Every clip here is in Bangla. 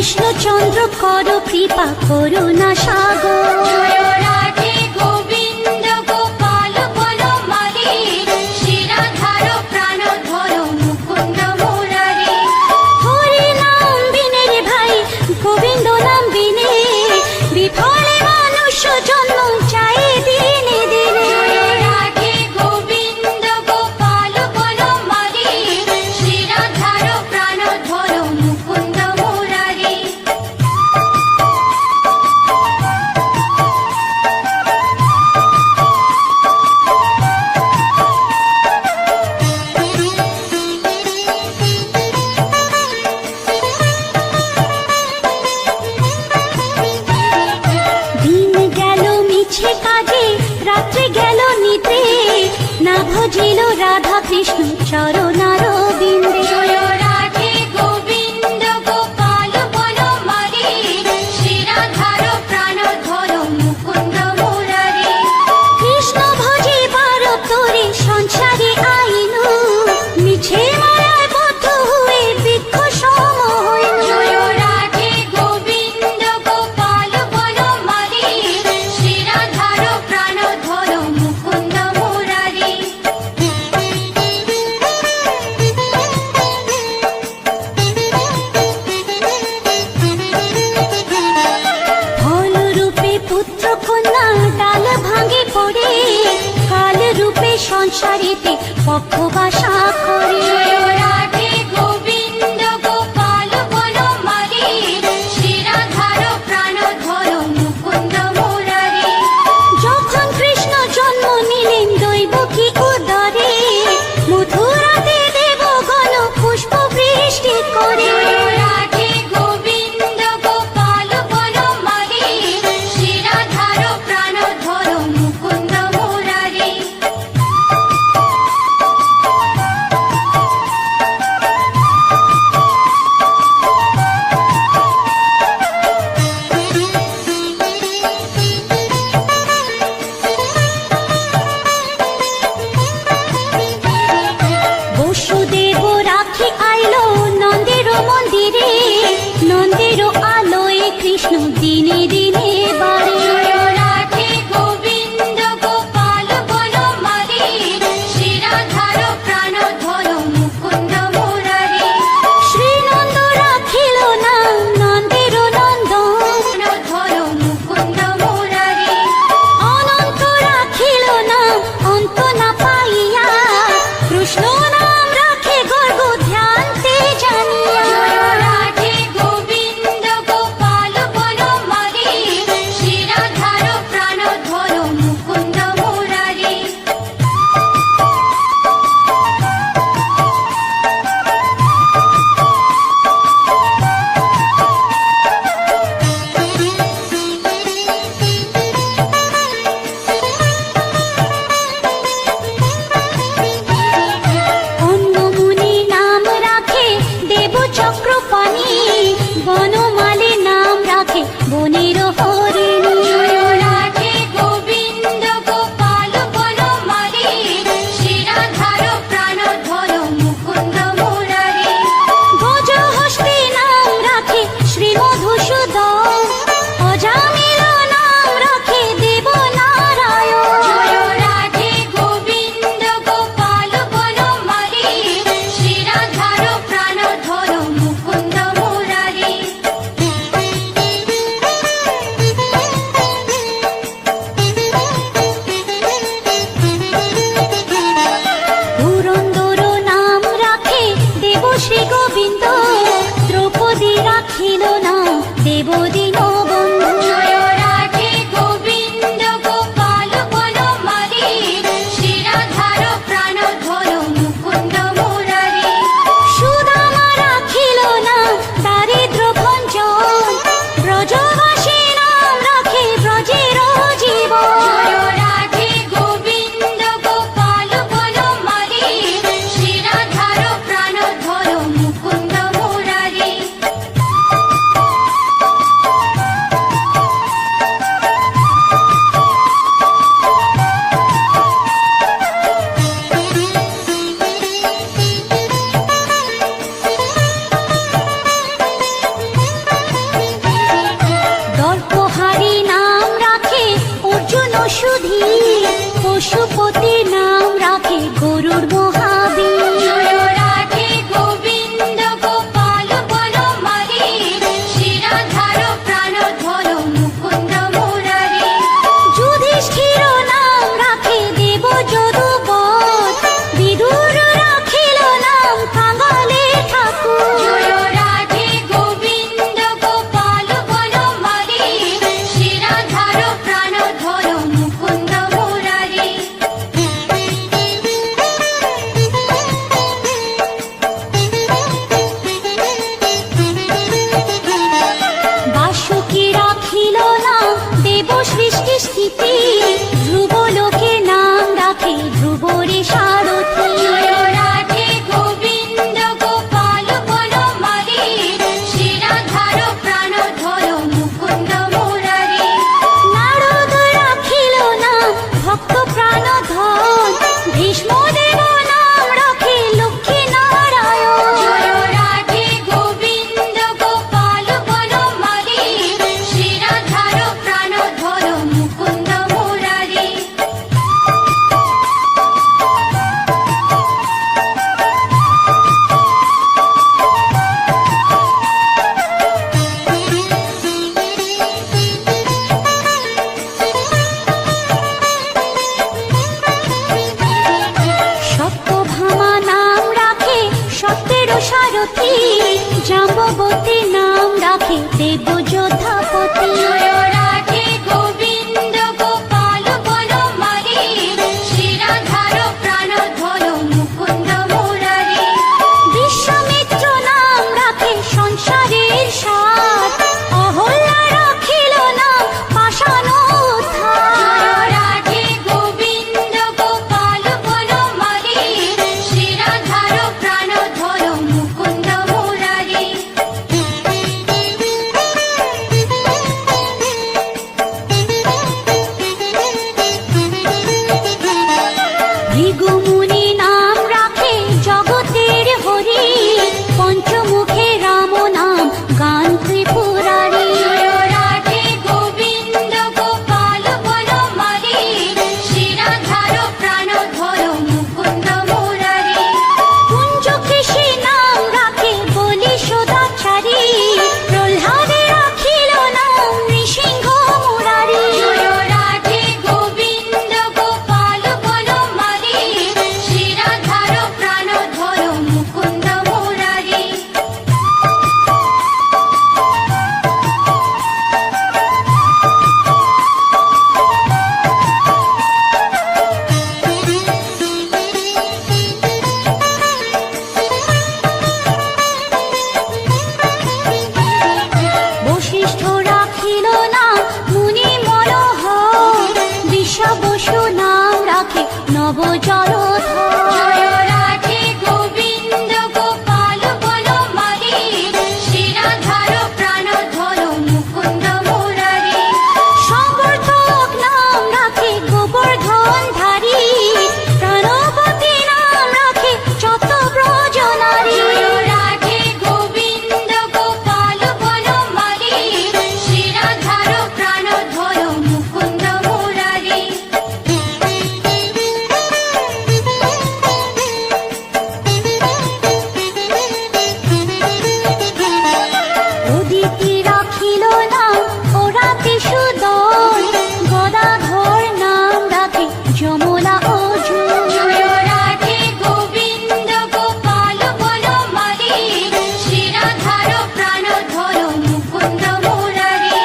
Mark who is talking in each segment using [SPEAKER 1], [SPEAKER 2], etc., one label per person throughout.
[SPEAKER 1] কৃষ্ণচন্দ্র কর কৃপা করুণা সাগর।
[SPEAKER 2] জয় রাধে গোবিন্দ গোপাল বনমালী, শ্রীরাধার প্রাণধর মুকুন্দ মুরারি।
[SPEAKER 1] হরি নাম বিনে রে ভাই, গোবিন্দ নাম বিনে বিফলে মানুষ জন্ম চাই দিনে দিনে।
[SPEAKER 2] জয় রাধে গোবিন্দ গোপাল বনমালী, শ্রীরাধার প্রাণধর মুকুন্দ মুরারি।
[SPEAKER 1] দিন গেল মিছে কাজে, রাত্রে গেল নিদ্রে, না ভজিল রাধা কৃষ্ণ চরণার বিন্দে।
[SPEAKER 2] জয় রাধে গোবিন্দ গোপাল বনমালী, শ্রীরাধার প্রাণধর মুকুন্দ মুরারি।
[SPEAKER 1] কৃষ্ণ ভজিবার তোরে সংসারে আইনু, মিছে মায়ায় বদ্ধ হয়ে বৃক্ষ সম হইনু।
[SPEAKER 2] জয় রাধে গোবিন্দ গোপাল বনমালী, শ্রীরাধার প্রাণধর মুকুন্দ মুরারি।
[SPEAKER 1] ফল রূপে পুত্র কন্যা ডাল ভাঙে পড়ে, কাল রূপে সংসারেতে পক্ষবাসা করে।
[SPEAKER 2] জয় রাধে গোবিন্দ গোপাল বনমালী, শ্রীরাধার প্রাণধর মুকুন্দ মুরারি।
[SPEAKER 1] যখন কৃষ্ণ জন্ম নিলেন দৈবকী উদরে, মথুরাতে দেবগণ পুষ্প বৃষ্টি করে।
[SPEAKER 2] জয় রাধে গোবিন্দ গোপাল বনমালী, শ্রীরাধার প্রাণধর মুকুন্দ মুরারি।
[SPEAKER 1] বসুদেব রাখি আইলো নন্দের মন্দিরে, নন্দের আলোয় কৃষ্ণ দিনে দিনে বাড়ে।
[SPEAKER 2] জয় রাধে গোবিন্দ গোপাল বনমালী, শ্রীরাধার প্রাণধর মুকুন্দ মুরারি।
[SPEAKER 1] শ্রীনন্দ রাখিল না নন্দের নন্দন,
[SPEAKER 2] প্রাণধর মুকুন্দ মুরারি।
[SPEAKER 1] অনন্ত রাখিল না অন্ত না পাইয়া, কৃষ্ণ নাম রাখে গর্গ ধ্যানতে জানিয়া।
[SPEAKER 2] জয় রাধে গোবিন্দ গোপাল বনমালী, শ্রীরাধার প্রাণধর মুকুন্দ মুরারি।
[SPEAKER 1] অন্য মুনি নাম রাখে দেব চক্রপাণি, বনমালী নাম রাখে বনের হরিণী।
[SPEAKER 2] জয় রাধে গোবিন্দ গোপাল বনমালী, শ্রীরাধার প্রাণধর মুকুন্দ মুরারি।
[SPEAKER 1] গজহস্তি নাম রাখে শ্রী মধুসূদন, অজামিল নাম রাখে দেব নারায়ণ।
[SPEAKER 2] জয় রাধে গোবিন্দ গোপাল বনমালী, শ্রীরাধার প্রাণধর মুকুন্দ মুরারি।
[SPEAKER 1] পুরন্দর নাম রাখে দেব শ্রী গোবিন্দ, দ্রৌপদী রাখিল না দেব দীনবন্ধু।
[SPEAKER 2] জয় রাধে গোবিন্দ গোপাল বনমালী, শ্রীরাধার প্রাণধর মুকুন্দ মুরারি।
[SPEAKER 1] সুদামা রাখিল না দারিদ্র ভঞ্জন, ব্রজবাসী নাম রাখে ব্রজের জীবন।
[SPEAKER 2] জয় রাধে গোবিন্দ গোপাল বনমালী, শ্রীরাধার প্রাণধর মুকুন্দ মুরারি।
[SPEAKER 1] সাথ অহল্যা রাখিল নাম পাষাণ উদ্ধার।
[SPEAKER 2] রাধে গোবিন্দ গোপাল বনমালী শ্রীরাধার প্রাণ ধর মুকুন্দ মুরারি।
[SPEAKER 1] ভৃগুমুনি নাম রাখে জগতের হরি পঞ্চমুখে রাম নাম গান ত্রিপুরারি।
[SPEAKER 2] রাধে গোবিন্দ গোপাল বনমালী শ্রীরাধার প্রাণ ধর মুকুন্দ মুরারি।
[SPEAKER 1] কুঞ্জ কৃষি নাম রাখে বলি সদাচারী প্রহ্লাদে রাখিল নাম নৃসিংহ মুরারি।
[SPEAKER 2] রাধে গোবিন্দ গোপাল বনমালী শ্রীরাধার প্রাণ ধর মুকুন্দ মুরারি।
[SPEAKER 1] বশিষ্ঠ রাখিল নাম মুনি মনোহর বিশ্ব বসু নাম রাখে নব জলধর।
[SPEAKER 2] রাধে গোবিন্দ গোপাল বনমালী শ্রীরাধার প্রাণ ধর মুকুন্দ মুরারি।
[SPEAKER 1] সংবর্ধক নাম রাখে গোবর্ধন ধারী প্রাণবতী নাম রাখে যত ব্রজ নারী।
[SPEAKER 2] রাধে গোবিন্দ গোপাল বনমালী শ্রীরাধার প্রাণ ধর মুকুন্দ মুরারি।
[SPEAKER 1] উদিতি রাখিল নাম ওরাতে সুদল গদাধর নাম রাখে যমুনা অর্জুন।
[SPEAKER 2] রাধে গোবিন্দ গোপাল বনমালী শ্রীরাধার প্রাণ ধর মুকুন্দ মুরারি।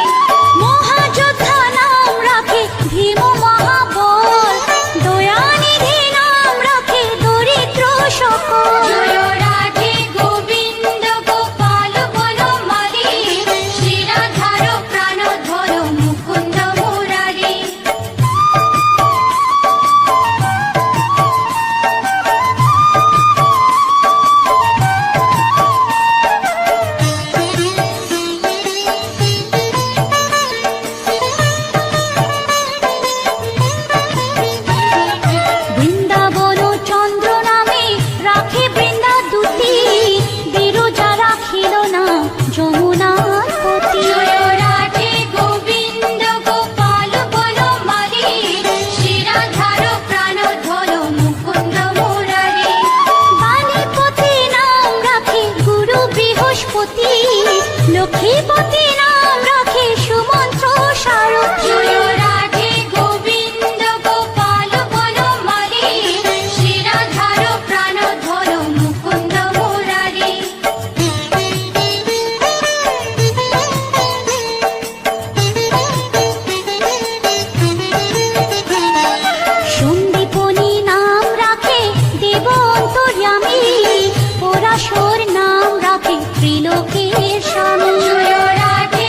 [SPEAKER 1] মহাযোদ্ধা নাম রাখে ভীম মহাবল দয়ানিধি নাম রাখে দরিদ্র সকল।
[SPEAKER 2] রাধে গোবিন্দ গোপাল বনমালী শ্রীরাধার প্রাণ ধর মুকুন্দ মুরারি।
[SPEAKER 1] বৃন্দাবন চন্দ্র নামে রাখে বৃন্দা দুতি বিরজা রাখিল নাম যমুনার পতি।
[SPEAKER 2] রাধে গোবিন্দ গোপাল বনমালী শ্রীরাধার প্রাণ ধর মুকুন্দ মুরারি।
[SPEAKER 1] বাণীপতি নাম রাখে গুরু বৃহস্পতি লক্ষ্মীপতি নাম রাখে সুমন্ত্র সারথী।
[SPEAKER 2] রাধে গোবিন্দ গোপাল বনমালী শ্রীরাধার প্রাণ ধর মুকুন্দ মুরারি।
[SPEAKER 1] সন্দীপনী নাম রাখে দেব অন্তর্যামী পরাশর নাম রাখে ত্রিলোকের স্বামী।
[SPEAKER 2] রাধে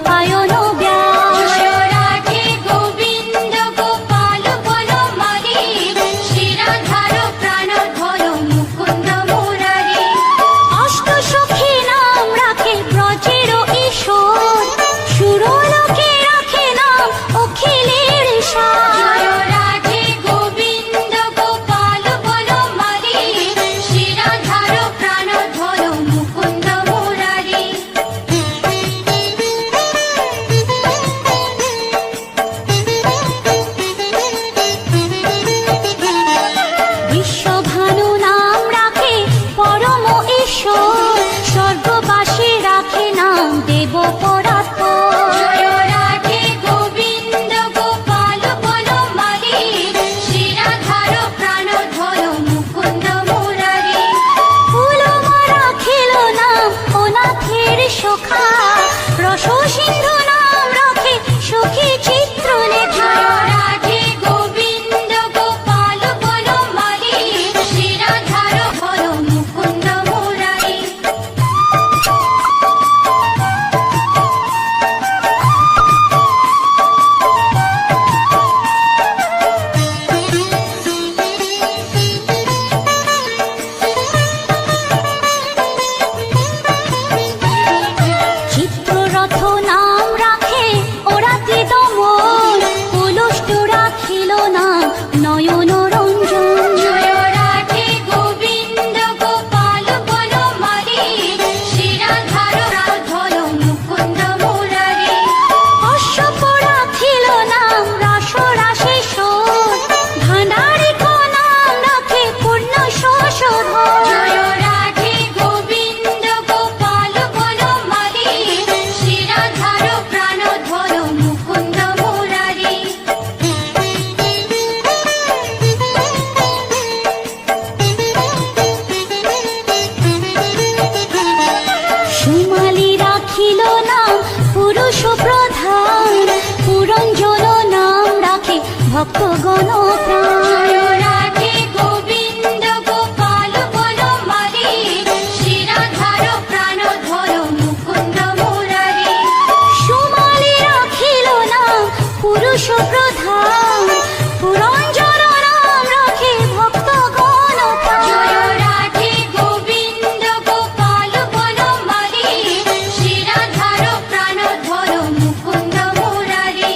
[SPEAKER 1] দ্বৈপায়ন ব্যাস।
[SPEAKER 2] জয় রাধে গোবিন্দ গোপাল বনমালী, শ্রীরাধার প্রাণধর মুকুন্দ মুরারি।
[SPEAKER 1] অষ্টসখী নাম রাখে ব্রজের ঈশ্বর, সুরলোকে রাখে নাম অখিলের সার।
[SPEAKER 2] জয় রাধে গোবিন্দ গোপাল বনমালী, শ্রীরাধার প্রাণধর মুকুন্দ মুরারি।
[SPEAKER 1] বিশ্বভানু নাম রাখে পরম ঈশ্বর, স্বর্গবাসী রাখে নাম দেব পরাৎপর।
[SPEAKER 2] জয় রাধে গোবিন্দ গোপাল বনমালী, শ্রীরাধার প্রাণধর মুকুন্দ মুরারি।
[SPEAKER 1] ফুলমারা খেল নাম অনাথের সখা, রস সিন্ধু নাম রাখে সখী চিত্রলেখা।
[SPEAKER 2] জয় রাধে গোবিন্দ গোপাল বনমালী, শ্রীরাধার ধর মুকুন্দ মুরারি।
[SPEAKER 1] চিত্ররথ নাম রাখে ওরাতি দমন, পুলুষ্ট রাখিল নাম নয়ন রঞ্জন।
[SPEAKER 2] জয় রাধে গোবিন্দ গোপাল বনমালী, শ্রীরাধার প্রাণধর মুকুন্দ মুরারি।
[SPEAKER 1] অশ্বপ রাখিল নাম রাস রাশেশ্বর, ভাণ্ডারিক নাম রাখে পূর্ণ শোষধর।
[SPEAKER 2] জয় রাধে গোবিন্দ গোপাল বনমালী, শ্রীরাধার প্রাণধর মুকুন্দ মুরারি।
[SPEAKER 1] সুমালি রাখিল নাম পুরুষ প্রধান, পুরঞ্জন নাম রাখে ভক্তগণ প্রাণ।
[SPEAKER 2] জয় রাধে গোবিন্দ গোপাল বনমালী, শ্রীরাধার প্রাণধর মুকুন্দ মুরারি।
[SPEAKER 1] সুমালি রাখিল নাম পুরুষ প্রধান, পুরঞ্জন নাম রাখে ভক্তগণ প্রাণ।
[SPEAKER 2] জয় রাধে গোবিন্দ গোপাল বনমালী, শ্রীরাধার প্রাণধর মুকুন্দ মুরারি।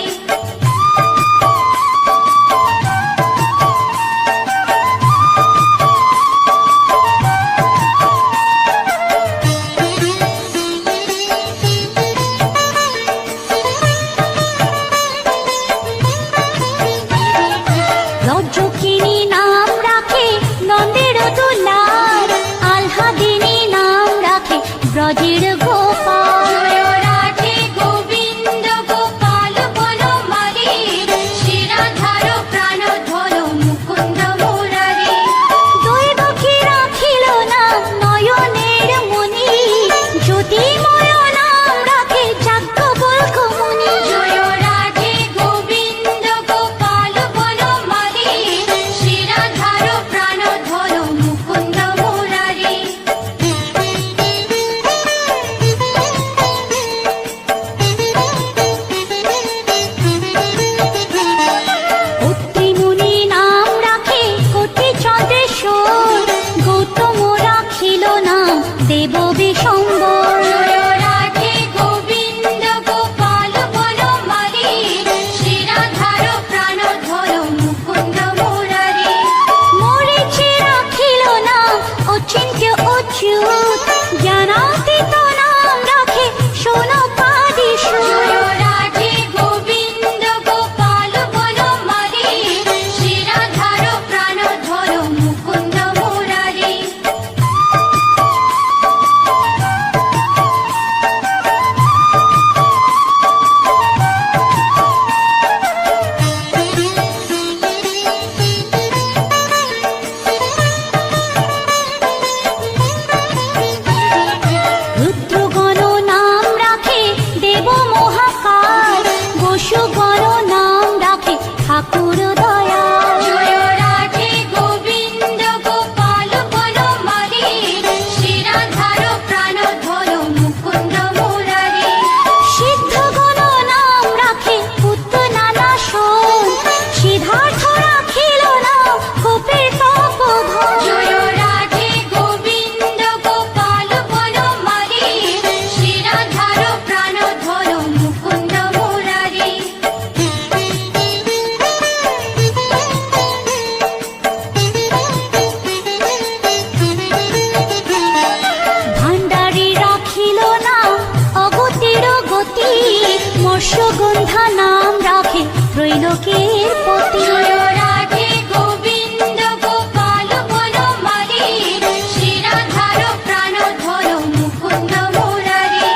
[SPEAKER 1] রজ্জকিনী নাম রাখে নন্দের দুলার, আহ্লাদিনী নাম রাখে ব্রজের গোপাল।
[SPEAKER 2] জয় রাধে গোবিন্দ গোপাল বনমালী, শ্রীরাধার প্রাণধর মুকুন্দ মুরারি।
[SPEAKER 1] দৈবকী রাখিল নাম নয়নের মণি, জ্যোতির্ময় নাম রাখে যাজ্ঞবল্ক্য মুনি।
[SPEAKER 2] জয় রাধে গোবিন্দ গোপাল বনমালী, শ্রীরাধার প্রাণধর মুকুন্দ মুরারি।
[SPEAKER 1] অত্রি মুনি নাম রাখে কোটি চন্দ্রেশ্বর, গৌতম রাখিল নাম দেব বিশম্বর।
[SPEAKER 2] জয় রাধে গোবিন্দ গোপাল বনমালী, শ্রীরাধার প্রাণধর মুকুন্দ মুরারি।
[SPEAKER 1] মরিচি রাখিল নাম অচিন্ত্য অচ্যুত, জ্ঞানাতীত নাম রাখে সোনপাদিসুত।
[SPEAKER 2] জয় রাধে গোবিন্দ গোপাল বনমালী, শ্রীরাধার প্রাণধর মুকুন্দ মুরারি।
[SPEAKER 1] রুদ্রগণ নাম রাখে ত্রিলোকের পতি।
[SPEAKER 2] জয় রাধে গোবিন্দ গোপাল বনমালী, শ্রীরাধার প্রাণধর মুকুন্দ মুরারি।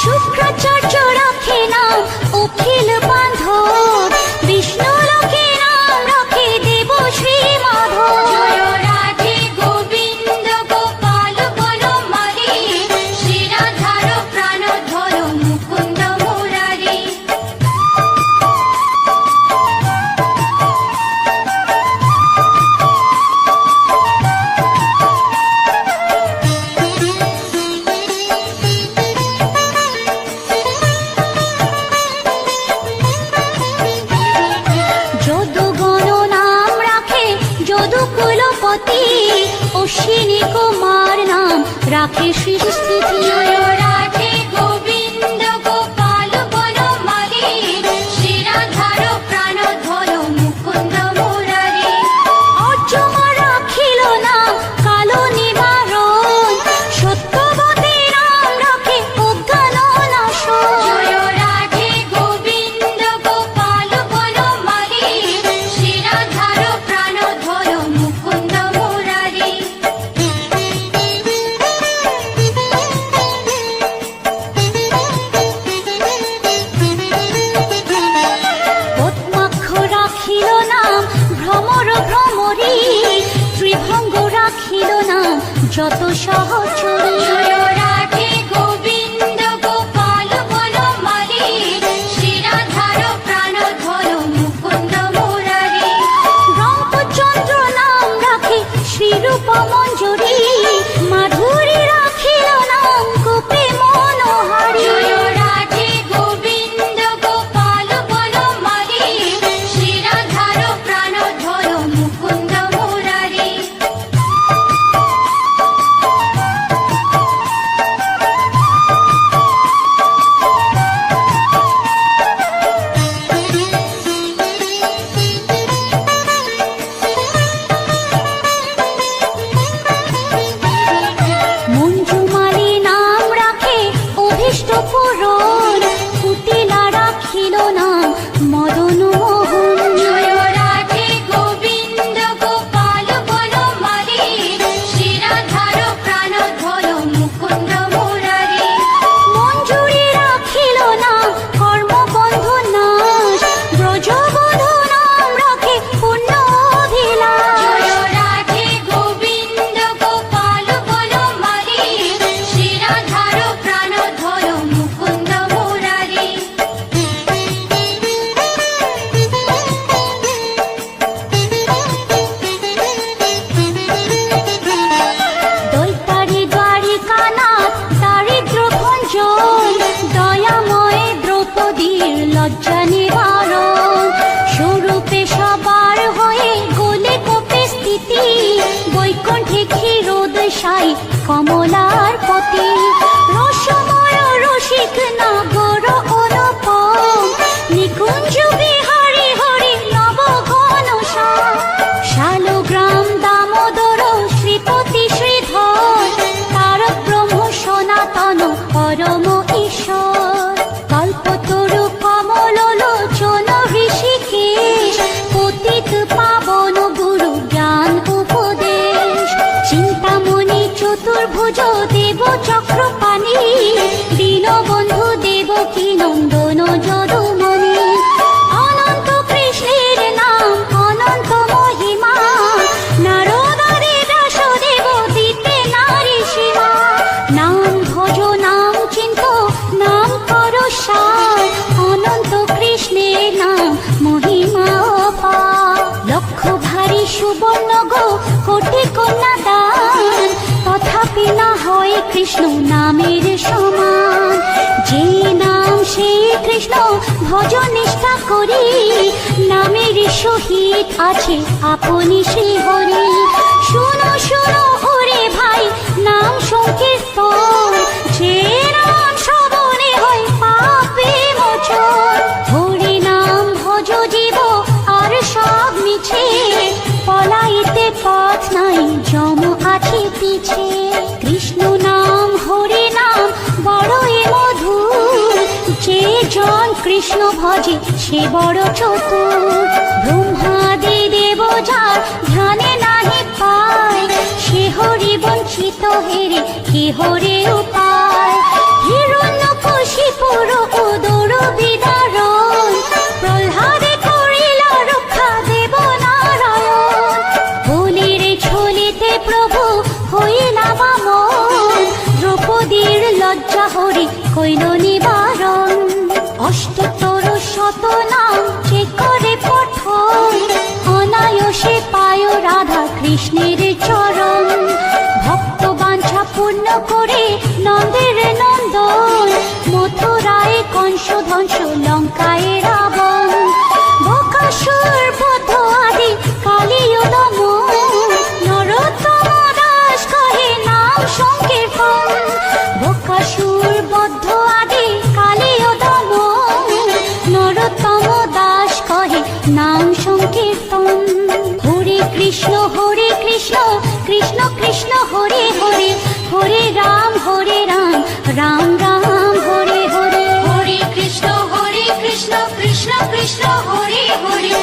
[SPEAKER 1] শুক্রাচার্য রাখে নাম অখিল বান্ধব, বিষ্ণু লোকে নাম রাখে দেব শ্রী মাধব।
[SPEAKER 2] জয় রাধে গোবিন্দ গোপাল বনমালী, শ্রীরাধার প্রাণধর মুকুন্দ মুরারি।
[SPEAKER 1] যদুগণ নাম রাখে যদুকুলপতি, অশ্বিনী কুমার নাম রাখে সৃষ্টিস্থিতি।
[SPEAKER 2] জয় রাধে গোবিন্দ গোপাল বনমালী, শ্রীরাধার প্রাণধর মুকুন্দ মুরারি।
[SPEAKER 1] অর্জুন রাখিল নাম কালো নিবারণ, সত্যবতী নাম রাখে অজ্ঞান নাশন।
[SPEAKER 2] জয় রাধে গোবিন্দ গোপাল বনমালী, শ্রীরাধার প্রাণধর মুকুন্দ মুরারি।
[SPEAKER 1] পদ্মাক্ষ রাখিল নাম ভ্রমর ভ্রমরী, ত্রিভঙ্গ রাখিল নাম যত সহচরী।
[SPEAKER 2] জয় রাধে গোবিন্দ গোপাল বনমালী, শ্রীরাধার প্রাণধর মুকুন্দ মুরারি।
[SPEAKER 1] রামচন্দ্র নাম রাখে শ্রীরূপ মঞ্জুরি, মাধুরী রাখিল নাম গোপী মনোহারী।
[SPEAKER 2] জয় রাধে গোবিন্দ গোপাল বনমালী, শ্রীরাধার প্রাণধর মুকুন্দ মুরারি।
[SPEAKER 1] মঞ্জুমালী নাম রাখে অভীষ্ট পূরণ, কুটিলা রাখিল নাম মদন মোহন।
[SPEAKER 2] জয় রাধে গোবিন্দ গোপাল বনমালী, শ্রীরাধার প্রাণধর মুকুন্দ মুরারি।
[SPEAKER 1] মঞ্জুরি রাখিল নাম কর্মবন্ধু নাশ, ব্রজবধূ নাম রাখে পুণ্য অভিলাষ।
[SPEAKER 2] জয় রাধে গোবিন্দ গোপাল বনমালী, শ্রীরাধার প্রাণধর মুকুন্দ মুরারি।
[SPEAKER 1] দৈতারি দ্বারিকানাথ দারিদ্র ভঞ্জন, দয়াময় দ্রৌপদীর লজ্জা নিবারণ। স্বরূপে সবার হয়ে গোলে কোপে স্থিতি, বৈকুণ্ঠে ক্ষীরোদশাই কমলার পতি। রসময় রসিক নাগর অনুপম, নিকুঞ্জ বিহারী হরি নব ঘনশ্যাম। শালগ্রাম দামোদর শ্রীপতি শ্রীধর, তারক ব্রহ্ম সনাতন পরম ঈশ্বর। কল্পতরু কমল লোচন ঋষিকেশ, পতিত পাবন গুরু জ্ঞান উপদেশ। চিন্তামণি চতুর্ভুজ দেব চক্রপাণি, দীনবন্ধু দেবকী নন্দন যদুমণি। অনন্ত কৃষ্ণের নাম অনন্ত মহিমা, নারদাদি ব্যাসদেব দিতে নারী সীমা। নাম ভজ নাম চিন্ত নাম কর সার, অনন্ত কৃষ্ণের নাম মহিমা অপার। লক্ষ ভারী সুবর্ণ গো কোটি কন্যা দান, তথাপি না হয় কৃষ্ণ নামের সমান। যে নাম সেই কৃষ্ণ ভজ নিষ্ঠা করি, নামের সহিত আছে আপনি শ্রী হরি। শুনো শুনো ওরে ভাই নাম সংকীর্তন, যে নাম শ্রবণে হয় পাপে মোচন। হরি নাম ভজ জীব আর সব মিছে, পলাইতে পথ নাই যম আছে পিছে। কৃষ্ণ নাম হরি নাম বড়ই মধুর, যে জন কৃষ্ণ ভজে সে বড় চতুর। ব্রহ্মাদি দেব যার ধ্যানে নাহি পায়, সে হরি বঞ্চিত হেরে কি হরে উপায়। হিরণ্যকশিপুর উদর বিদারণ, প্রহ্লাদে করিল রক্ষা দেব নারায়ণ। বলির ছলিতে প্রভু হইলা বামন, দ্রৌপদীর লজ্জা হরি কইল নিবারণ। অষ্টতর শত নাম যে করে পঠন, অনায়াসে পায় রাধা কৃষ্ণের চরণ। ভক্ত বাঞ্ছা পূর্ণ করে নন্দের নন্দন, মথুরায় কংস ধ্বংস লঙ্কায় রাবণ। বকাসুর বধ আদি কালীয় দমন, নরোত্তম দাস কহে নাম সংকীর্তন। বকাসুর বধ আদি কালীয় দমন, নরোত্তম দাস কহে নাম সংকীর্তন। হরে কৃষ্ণ কৃষ্ণ কৃষ্ণ হরে হরে, হরে রাম রাম রাম হরে হরে।
[SPEAKER 2] হরে কৃষ্ণ কৃষ্ণ কৃষ্ণ হরে হরে,